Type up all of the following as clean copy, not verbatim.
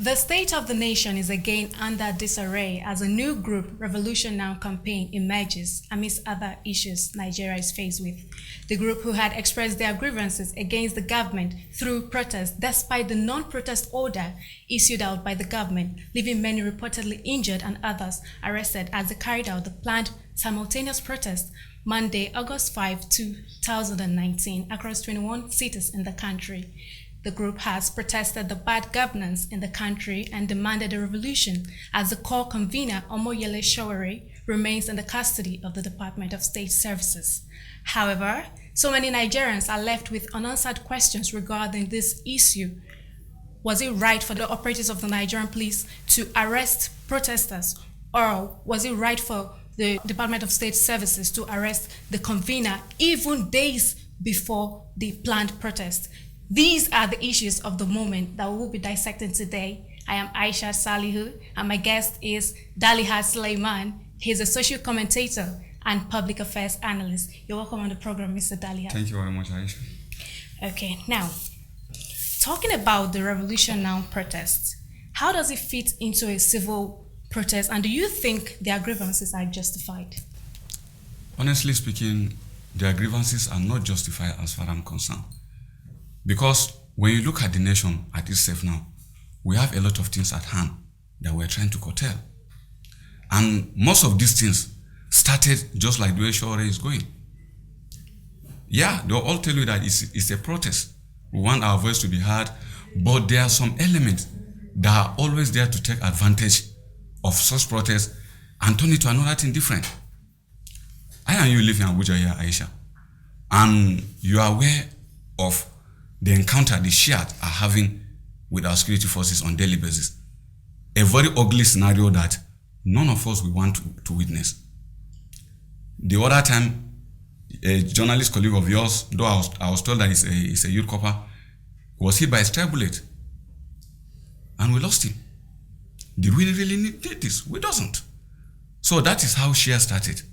The state of the nation is again under disarray as a new group, Revolution Now campaign, emerges amidst other issues Nigeria is faced with. The group, who had expressed their grievances against the government through protest despite the non-protest order issued out by the government, leaving many reportedly injured and others arrested as they carried out the planned simultaneous protest Monday, August 5, 2019, across 21 cities in the country. The group has protested the bad governance in the country and demanded a revolution, as the core convener, Omoyele Sowore, remains in the custody of the Department of State Services. However, so many Nigerians are left with unanswered questions regarding this issue. Was it right for the operatives of the Nigerian police to arrest protesters, or was it right for the Department of State Services to arrest the convener even days before the planned protest? These are the issues of the moment that we will be dissecting today. I am Aisha Salihu, and my guest is Dalihat Suleiman. He's a social commentator and public affairs analyst. You're welcome on the program, Mr. Dalihat. Thank you very much, Aisha. Okay, now, talking about the Revolution Now protests, how does it fit into a civil protest, and do you think their grievances are justified? Honestly speaking, their grievances are not justified as far as I'm concerned. Because when you look at the nation at itself now, we have a lot of things at hand that we're trying to curtail. And most of these things started just like the way Sowore is going. Yeah, they'll all tell you that it's a protest. We want our voice to be heard, but there are some elements that are always there to take advantage of such protests and turn it to another thing different. I and you live in Abuja here, Aisha, and you are aware of the encounter the Shiite are having with our security forces on a daily basis. A very ugly scenario that none of us will want to witness. The other time, a journalist colleague of yours, though I was told that he's a youth copper, was hit by a stray bullet. And we lost him. Did we really need this? We doesn't. So that is how Shia started.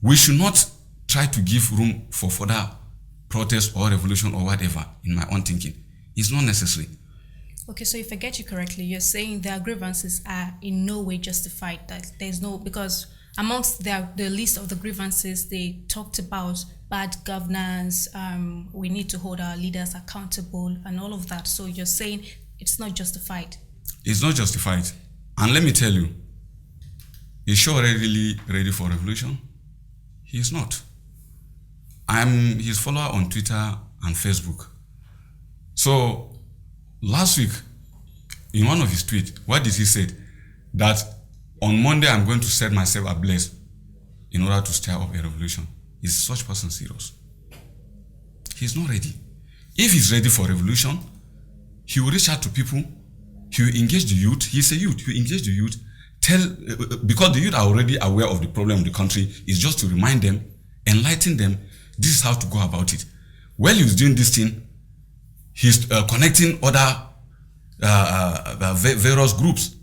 We should not try to give room for further protest or revolution or whatever, in my own thinking. It's not necessary. Okay, so if I get you correctly, you're saying their grievances are in no way justified. That there's no, because amongst the list of the grievances, they talked about bad governance, we need to hold our leaders accountable and all of that. So you're saying it's not justified. It's not justified. And let me tell you, is Sowore really ready for revolution? He is not. I'm his follower on Twitter and Facebook. So last week, in one of his tweets, what did he say? That on Monday I'm going to set myself ablaze in order to stir up a revolution. Is such person serious? He's not ready. If he's ready for revolution, he will reach out to people. He will engage the youth. He's a youth. He will engage the youth. Because the youth are already aware of the problem of the country, is just to remind them, enlighten them. This is how to go about it. While he's doing this thing, he's connecting other various groups,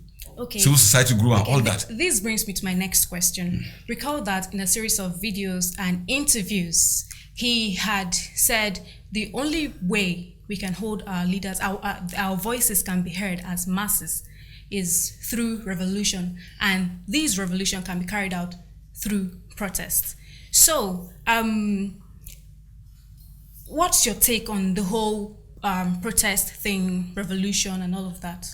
civil society group and all that. This brings me to my next question. Recall that in a series of videos and interviews, he had said the only way we can hold our leaders, our voices can be heard as masses, is through revolution, and these revolution can be carried out through protests. So, what's your take on the whole protest thing, revolution, and all of that?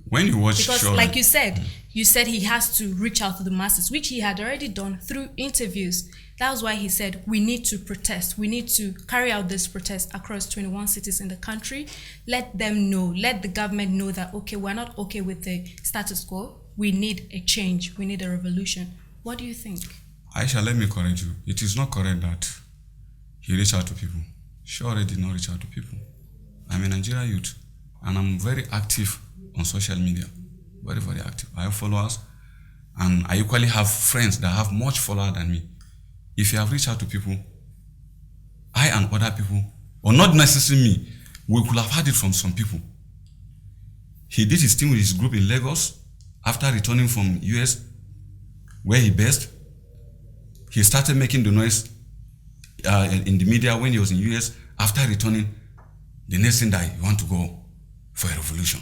When you watch because, Sowore, like you said he has to reach out to the masses, which he had already done through interviews. That was why he said we need to protest. We need to carry out this protest across 21 cities in the country. Let them know, let the government know that, okay, we're not okay with the status quo. We need a change. We need a revolution. What do you think? Aisha, let me correct you. It is not correct that he reached out to people. Sowore did not reach out to people. I'm a Nigerian youth, and I'm very active on social media. Very, very active. I have followers, and I equally have friends that have much followers than me. If you have reached out to people, I and other people, or not necessarily me, we could have heard it from some people. He did his thing with his group in Lagos after returning from US, where he based. He started making the noise in the media when he was in US. After returning, the next thing that he want to go for a revolution.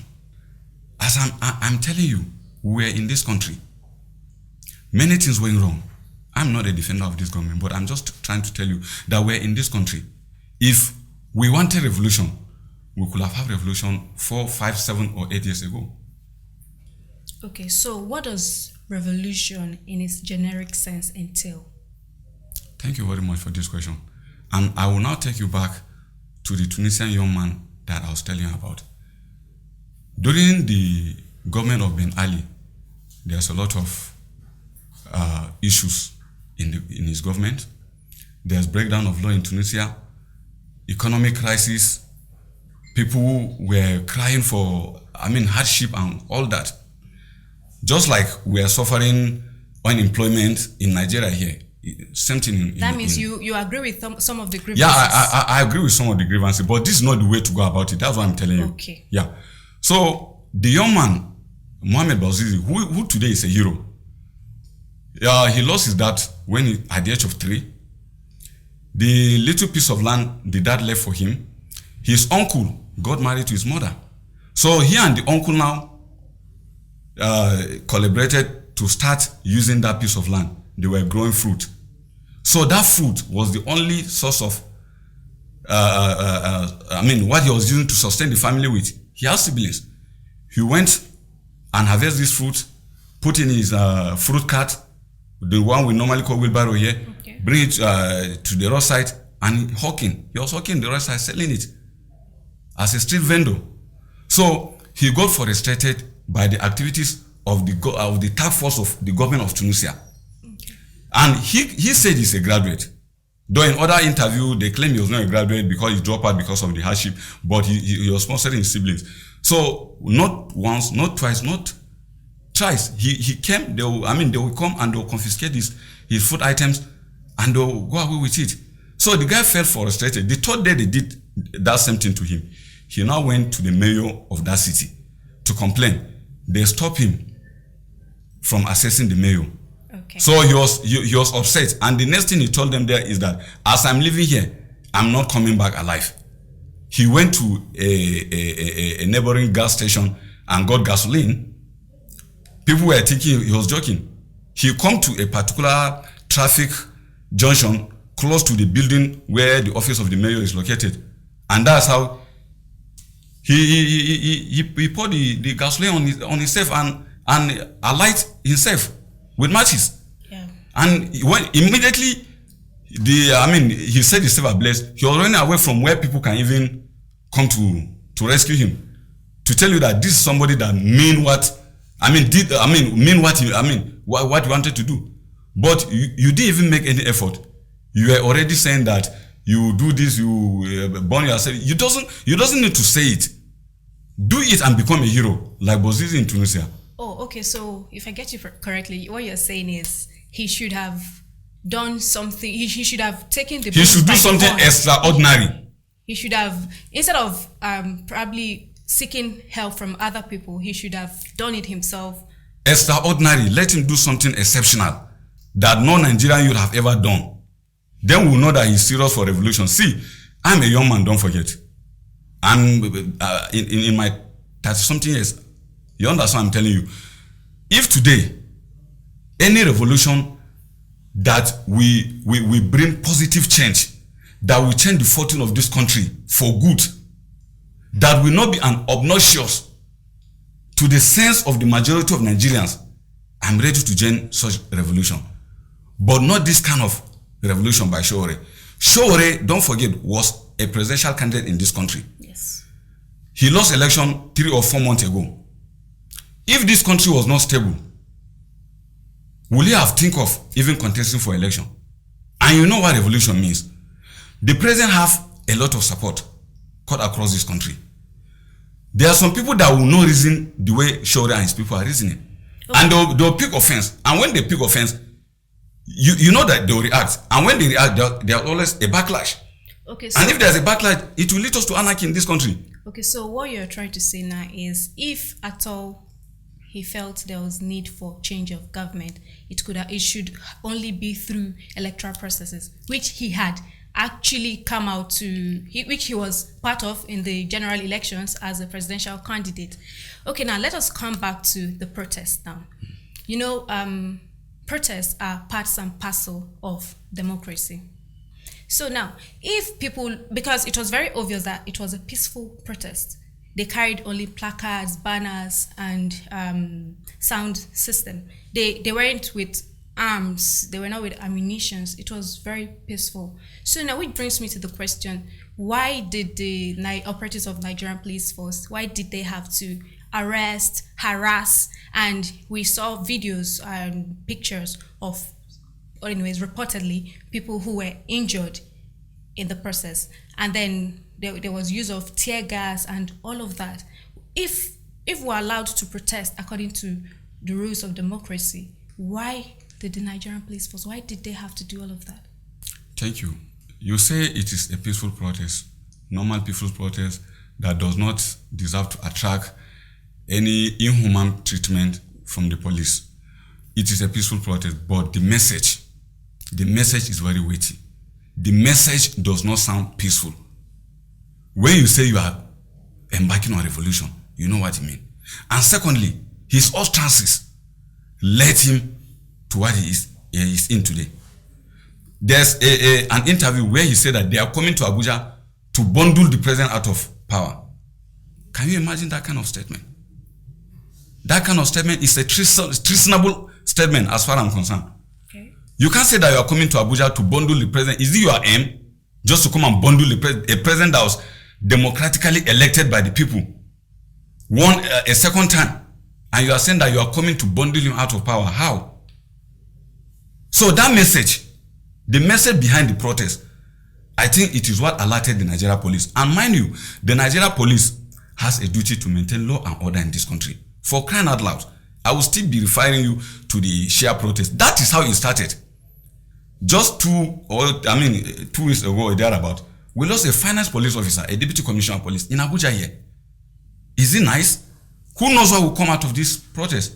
as I'm telling you, we're in this country. Many things went wrong. I'm not a defender of this government, but I'm just trying to tell you that we're in this country. If we wanted revolution, we could have had revolution 4, 5, 7, or 8 years ago. Okay, so what does revolution in its generic sense entail? Thank you very much for this question. And I will now take you back to the Tunisian young man that I was telling you about. During the government of Ben Ali, there's a lot of issues in his government. There's breakdown of law in Tunisia, economic crisis, people were crying for, hardship and all that. Just like we are suffering unemployment in Nigeria here. Same thing. That means you agree with some of the grievances? Yeah, I agree with some of the grievances, but this is not the way to go about it. That's what I'm telling you. Okay. Yeah. So the young man, Mohamed Bouazizi, who today is a hero, he lost his dad at the age of 3. The little piece of land the dad left for him, his uncle got married to his mother. So he and the uncle now collaborated to start using that piece of land. They were growing fruit. So that fruit was the only source of, what he was using to sustain the family with. He has siblings. He went and harvested this fruit, put in his fruit cart, the one we normally call wheelbarrow here, okay, bring it to the roadside and hawking. He was hawking the roadside, selling it as a street vendor. So he got frustrated by the activities of the task force of the government of Tunisia. Okay. And he said he's a graduate. Though in other interview, they claim he was not a graduate because he dropped out because of the hardship, but he was sponsoring his siblings. So not once, not twice, not thrice. He came, they will come and they will confiscate his food items and they will go away with it. So the guy felt frustrated. The third day they did that same thing to him. He now went to the mayor of that city to complain. They stopped him from accessing the mayor. Okay. So he was upset, and the next thing he told them there is that as I'm living here, I'm not coming back alive. He went to a neighboring gas station and got gasoline. People were thinking he was joking. He come to a particular traffic junction close to the building where the office of the mayor is located, and that's how he poured the gasoline on himself and alight himself with matches. Yeah. And when immediately he said himself ablaze, he was running away from where people can even come to rescue him. To tell you that this is somebody that mean what what you wanted to do. But you didn't even make any effort. You were already saying that you do this, you burn yourself. You doesn't need to say it. Do it and become a hero like Bouazizi in Tunisia. Oh, okay. So if I get you correctly, what you're saying is he should have done something. He should have taken the. He should do something extraordinary. He should have, instead of probably seeking help from other people, he should have done it himself. Extraordinary. Let him do something exceptional that no Nigerian youth have ever done. Then we'll know that he's serious for revolution. See, I'm a young man, don't forget. I'm in my 30-something years. You understand what I'm telling you? If today, any revolution that we bring positive change, that will change the fortune of this country for good, that will not be an obnoxious to the sense of the majority of Nigerians, I'm ready to join such revolution. But not this kind of revolution by Sowore. Sowore, don't forget, was a presidential candidate in this country. Yes. He lost election 3 or 4 months ago. If this country was not stable, will he have think of even contesting for election? And you know what revolution means. The president have a lot of support cut across this country. There are some people that will not reason the way Sowore and his people are reasoning. Okay. And they'll pick offense. And when they pick offense, you know that they'll react. And when they react, there's always a backlash. Okay. So, and if there's a backlash, it will lead us to anarchy in this country. Okay, so what you're trying to say now is, if at all he felt there was need for change of government, it should only be through electoral processes, which he had actually come out which he was part of in the general elections as a presidential candidate. Okay, now let us come back to the protests now. You know, protests are parts and parcel of democracy. So now, if people, because it was very obvious that it was a peaceful protest, they carried only placards, banners, and sound system. They weren't with arms, they were not with ammunition. It was very peaceful. So now it brings me to the question, why did the operatives of Nigerian Police Force, why did they have to arrest, harass, and we saw videos and pictures of, anyways, reportedly, people who were injured in the process. And then there was use of tear gas and all of that. If we're allowed to protest according to the rules of democracy, why did the Nigerian Police Force, why did they have to do all of that? Thank you. You say it is a peaceful protest, normal peaceful protest that does not deserve to attract any inhuman treatment from the police. It is a peaceful protest, but the message is very weighty. The message does not sound peaceful. When you say you are embarking on a revolution, you know what I mean. And secondly, his utterances led him to what he is in today. There's an interview where he said that they are coming to Abuja to bundle the president out of power. Can you imagine that kind of statement? That kind of statement is a treasonable statement as far as I'm concerned. Okay. You can't say that you are coming to Abuja to bundle the president. Is it your aim just to come and bundle a president that was democratically elected by the people, won a second time, and you are saying that you are coming to bundle him out of power? How? So that message, the message behind the protest, I think it is what alerted the Nigeria police. And mind you, the Nigeria police has a duty to maintain law and order in this country. For crying out loud, I will still be referring you to the Shia protest. That is how it started. Just 2 weeks ago or thereabout, we lost a finance police officer, a deputy commissioner of police in Abuja here. Is it nice? Who knows what will come out of this protest?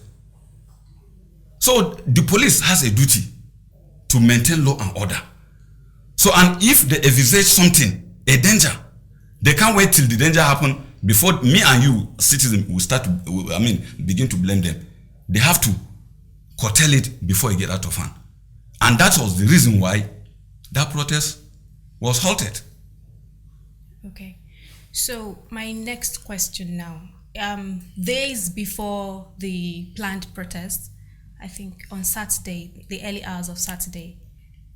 So the police has a duty to maintain law and order. So, and if they envisage something, a danger, they can't wait till the danger happens before me and you, citizens, will start to, begin to blame them. They have to curtail it before it gets out of hand. And that was the reason why that protest was halted. Okay. So my next question now. Days before the planned protest, I think on Saturday, the early hours of Saturday,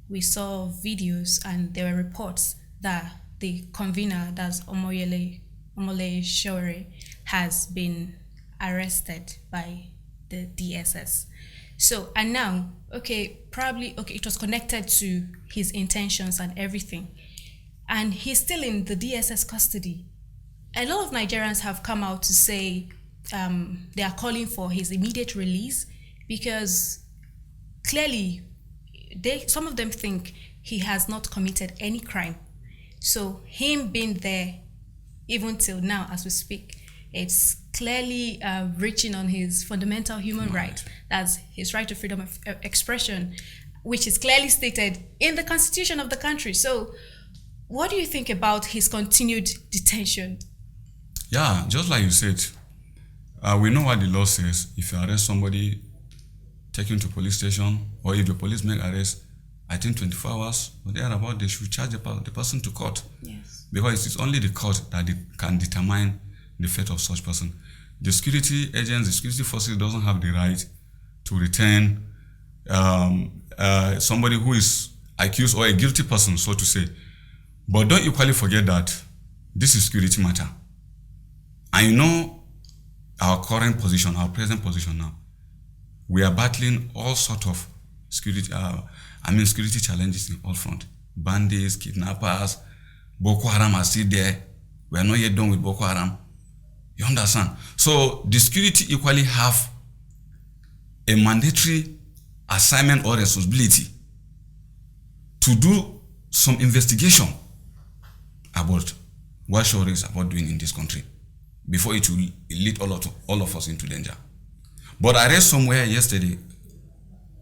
we saw videos and there were reports that the convener, that's Omole Sowore, has been arrested by the DSS. So, and now, it was connected to his intentions and everything. And he's still in the DSS custody. A lot of Nigerians have come out to say they are calling for his immediate release because clearly some of them think he has not committed any crime. So him being there even till now as we speak, it's clearly reaching on his fundamental human right. That's his right to freedom of expression, which is clearly stated in the constitution of the country. So what do you think about his continued detention? Yeah, just like you said, we know what the law says. If you arrest somebody, take him to police station, or if the police make arrest, I think 24 hours or thereabout, they should charge the person to court. Yes. Because it is only the court that can determine the fate of such person. The security agents, the security forces doesn't have the right to return somebody who is accused or a guilty person, so to say. But don't equally forget that this is security matter. And you know our current position, our present position now. We are battling all sort of security challenges in all front. Bandits, kidnappers, Boko Haram are still there. We are not yet done with Boko Haram. You understand? So the security equally have a mandatory assignment or responsibility to do some investigation about what Sowore is about doing in this country before it will lead all of us into danger. But I read somewhere yesterday,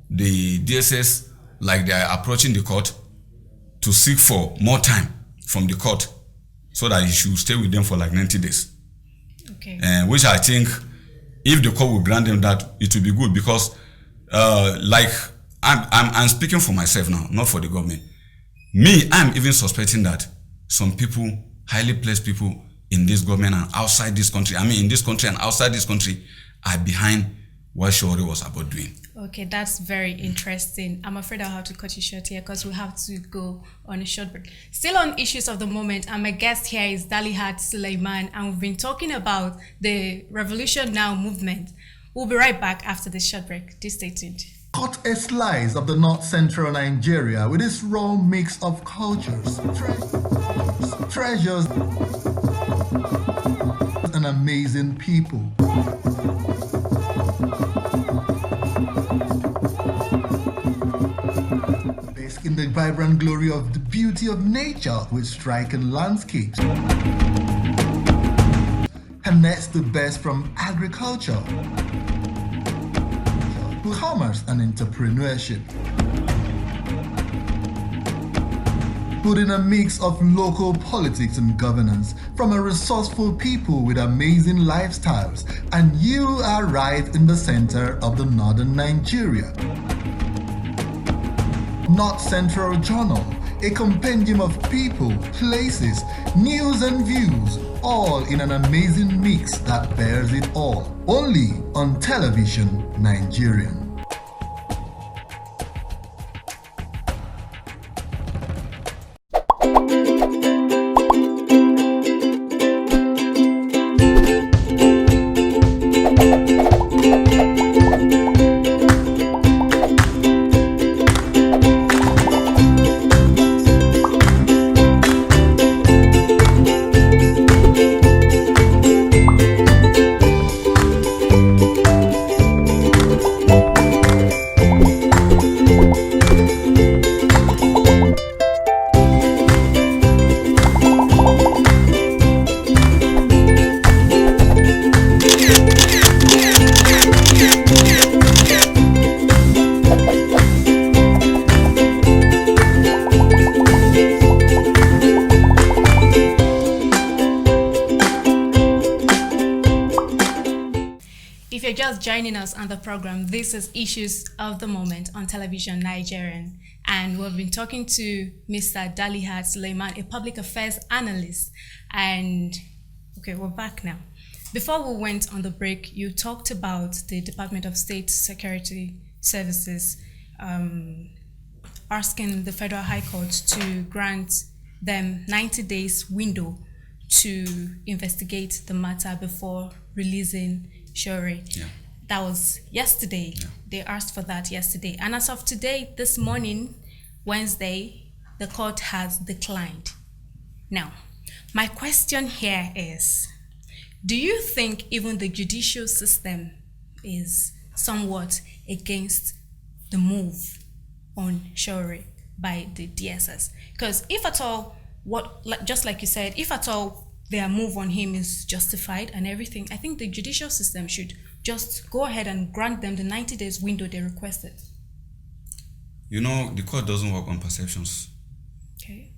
the DSS, like they are approaching the court to seek for more time from the court so that he should stay with them for like 90 days. Okay. Which I think, if the court will grant them that, it will be good because, like, I'm speaking for myself now, not for the government. Me, I'm even suspecting that some people, highly placed people in this government and outside this country, in this country and outside this country, are behind what Sowore was about doing. Okay, that's very interesting. I'm afraid I'll have to cut you short here because we have to go on a short break. Still on issues of the moment, and my guest here is Dalihat Suleiman, and we've been talking about the Revolution Now movement. We'll be right back after this short break. Do stay tuned. Cut a slice of the north-central Nigeria with its raw mix of cultures, treasures, and amazing people. Bask in the vibrant glory of the beauty of nature with striking landscapes. Harness the best from agriculture, commerce and entrepreneurship. Put in a mix of local politics and governance from a resourceful people with amazing lifestyles, and you are right in the center of the northern Nigeria. North Central Journal, a compendium of people, places, news and views, all in an amazing mix that bears it all. Only on Television Nigerian. Joining us on the program, this is Issues of the Moment on Television Nigerian, and we've been talking to Mr. Dalihat Suleiman, a public affairs analyst. And okay, we're back now. Before we went on the break, you talked about the Department of State Security Services asking the Federal High Court to grant them 90 days window to investigate the matter before releasing Sowore. Yeah. That was yesterday. Yeah. They asked for that yesterday. And as of today, this morning, Wednesday, the court has declined. Now, my question here is, do you think even the judicial system is somewhat against the move on Sowore by the DSS? Because if at all, just like you said, if at all their move on him is justified and everything, I think the judicial system should just go ahead and grant them the 90 days window they requested. You know, the court doesn't work on perceptions. Okay.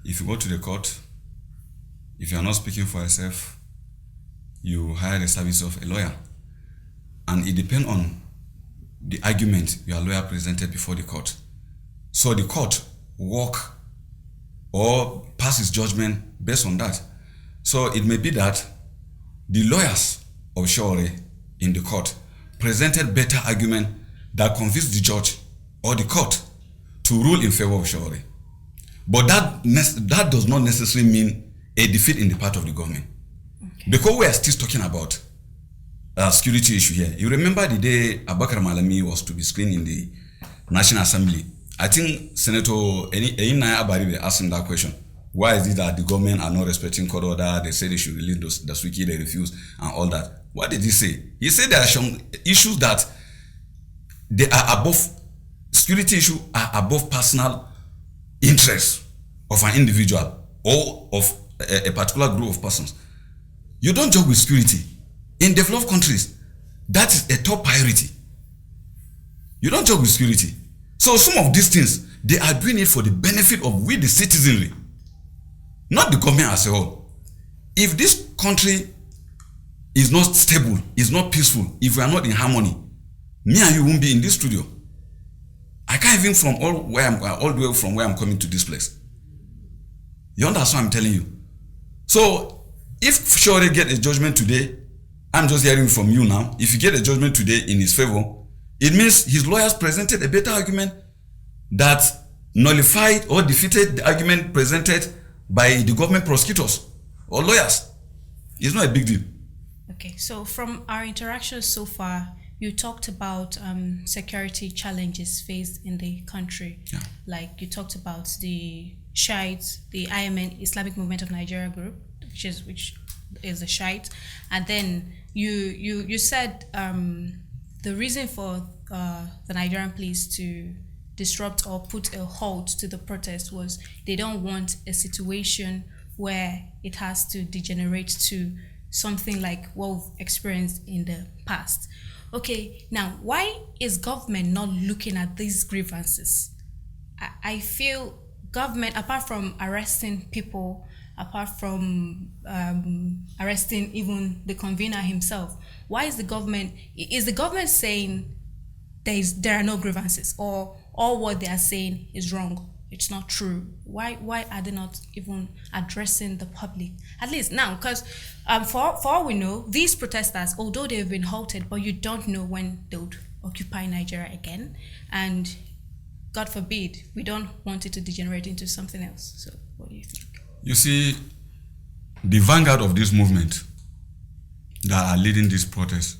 If you go to the court, if you are not speaking for yourself, you hire the service of a lawyer. And it depends on the argument your lawyer presented before the court. So the court work or pass its judgment based on that. So it may be that the lawyers of Sowore in the court presented better argument that convinced the judge or the court to rule in favor of Sowore. But that does not necessarily mean a defeat in the part of the government. Okay. Because we are still talking about security issue here. You remember the day Abubakar Malami was to be screened in the National Assembly. I think Senator Eyinaya Abaribe asked him that question. Why is it that the government are not respecting court order? They say they should release the Dasuki, they refuse, and all that. What did he say? He said there are some issues that they are above, security issues are above personal interests of an individual or of a particular group of persons. You don't joke with security. In developed countries, that is a top priority. You don't joke with security. So some of these things, They are doing it for the benefit of we, the citizenry, not the government as a whole. If this country is not stable, is not peaceful, if we are not in harmony, me and you won't be in this studio. I can't even from all the way from where I'm coming to this place. You understand what I'm telling you? So if Shore get a judgment today, I'm just hearing from you now. If you get a judgment today in his favor, it means his lawyers presented a better argument that nullified or defeated the argument presented by the government prosecutors or lawyers. It's not a big deal. Okay, so from our interactions so far, you talked about security challenges faced in the country. Yeah. Like you talked about the Shiites, the IMN, Islamic Movement of Nigeria group, which is a Shiite, and then you said the reason for the Nigerian police to disrupt or put a halt to the protest was they don't want a situation where it has to degenerate to something like what we've experienced in the past. Okay, now why is government not looking at these grievances? I feel government, apart from arresting people, apart from arresting even the convener himself, why is the government saying there are no grievances, or all what they are saying is wrong? It's not true. Why are they not even addressing the public? At least now, because for all we know, these protesters, although they've been halted, but you don't know when they would occupy Nigeria again. And God forbid, we don't want it to degenerate into something else. So what do you think? You see, the vanguard of this movement that are leading this protest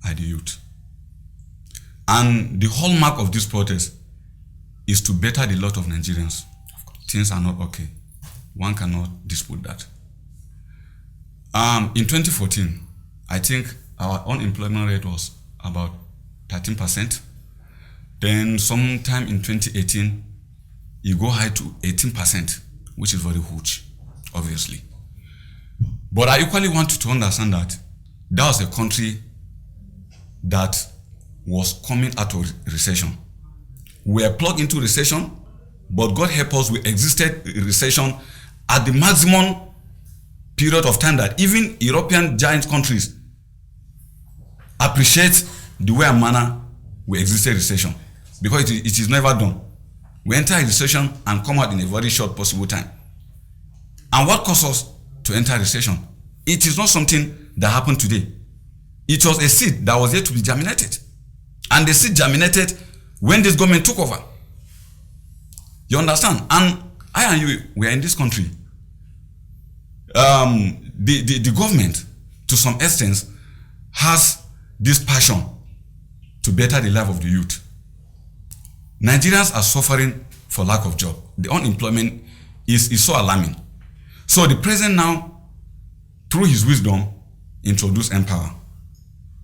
are the youth. And the hallmark of this protest is to better the lot of Nigerians. Of course. Things are not okay. One cannot dispute that. In 2014, I think our unemployment rate was about 13%. Then sometime in 2018, it go high to 18%, which is very huge, obviously. But I equally want you to understand that that was a country that was coming out of recession. We were plugged into recession, but God help us, we existed in recession at the maximum period of time that even European giant countries appreciate the way and manner we existed in recession, because it is never done. We enter a recession and come out in a very short possible time. And what caused us to enter recession? It is not something that happened today. It was a seed that was yet to be germinated. And the seed germinated when this government took over. You understand? And I and you, we are in this country. The government, to some extent, has this passion to better the life of the youth. Nigerians are suffering for lack of job. The unemployment is so alarming. So the president now, through his wisdom, introduced Empower,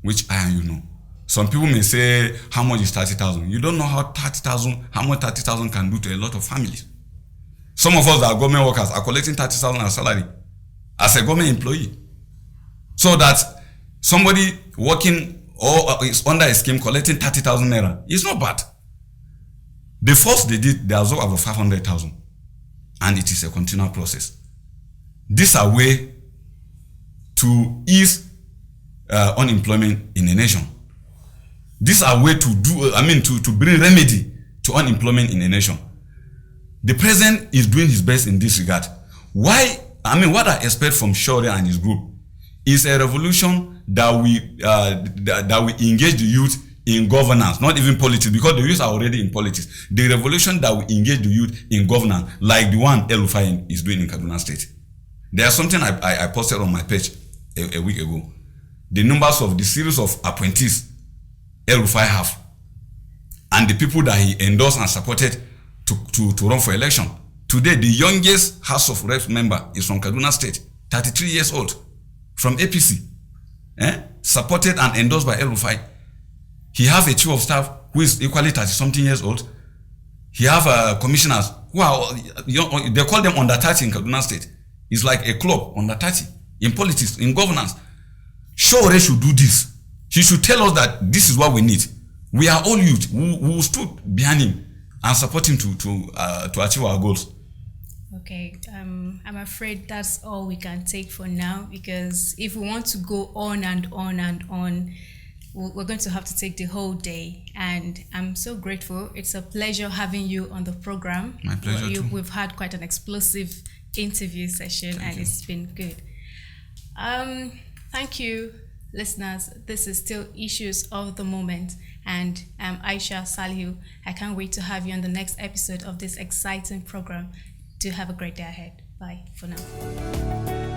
which I and you know. Some people may say, how much is 30,000? You don't know how much 30,000 can do to a lot of families. Some of us that are government workers are collecting 30,000 as salary as a government employee. So that somebody working or is under a scheme collecting 30,000 naira, it's not bad. The first they did, they absorbed over 500,000. And it is a continual process. These are ways to ease unemployment in a nation. These are ways to do, to bring remedy to unemployment in a nation. The president is doing his best in this regard. What I expect from Shore and his group is a revolution that we engage the youth in governance, not even politics, because the youth are already in politics. The revolution that we engage the youth in governance, like the one El-Rufai is doing in Kaduna State. There's something I posted on my page a week ago. The numbers of the series of appointees El-Rufai have, and the people that he endorsed and supported to run for election. Today, the youngest House of Reps member is from Kaduna State, 33 years old, from APC, supported and endorsed by El-Rufai. He has a chief of staff who is equally 30-something years old. He have commissioners who are, they call them under 30 in Kaduna State. It's like a club under 30 in politics, in governance. Shore should do this. He should tell us that this is what we need. We are all youth who stood behind him and support him to achieve our goals. Okay, I'm afraid that's all we can take for now, because if we want to go on and on and on, we're going to have to take the whole day. And I'm so grateful. It's a pleasure having you on the program. My pleasure too. We've had quite an explosive interview session, and it's been good. Thank you, listeners. This is still Issues of the Moment, and I'm Aisha Salihu. I can't wait to have you on the next episode of this exciting program. Do have a great day ahead. Bye for now.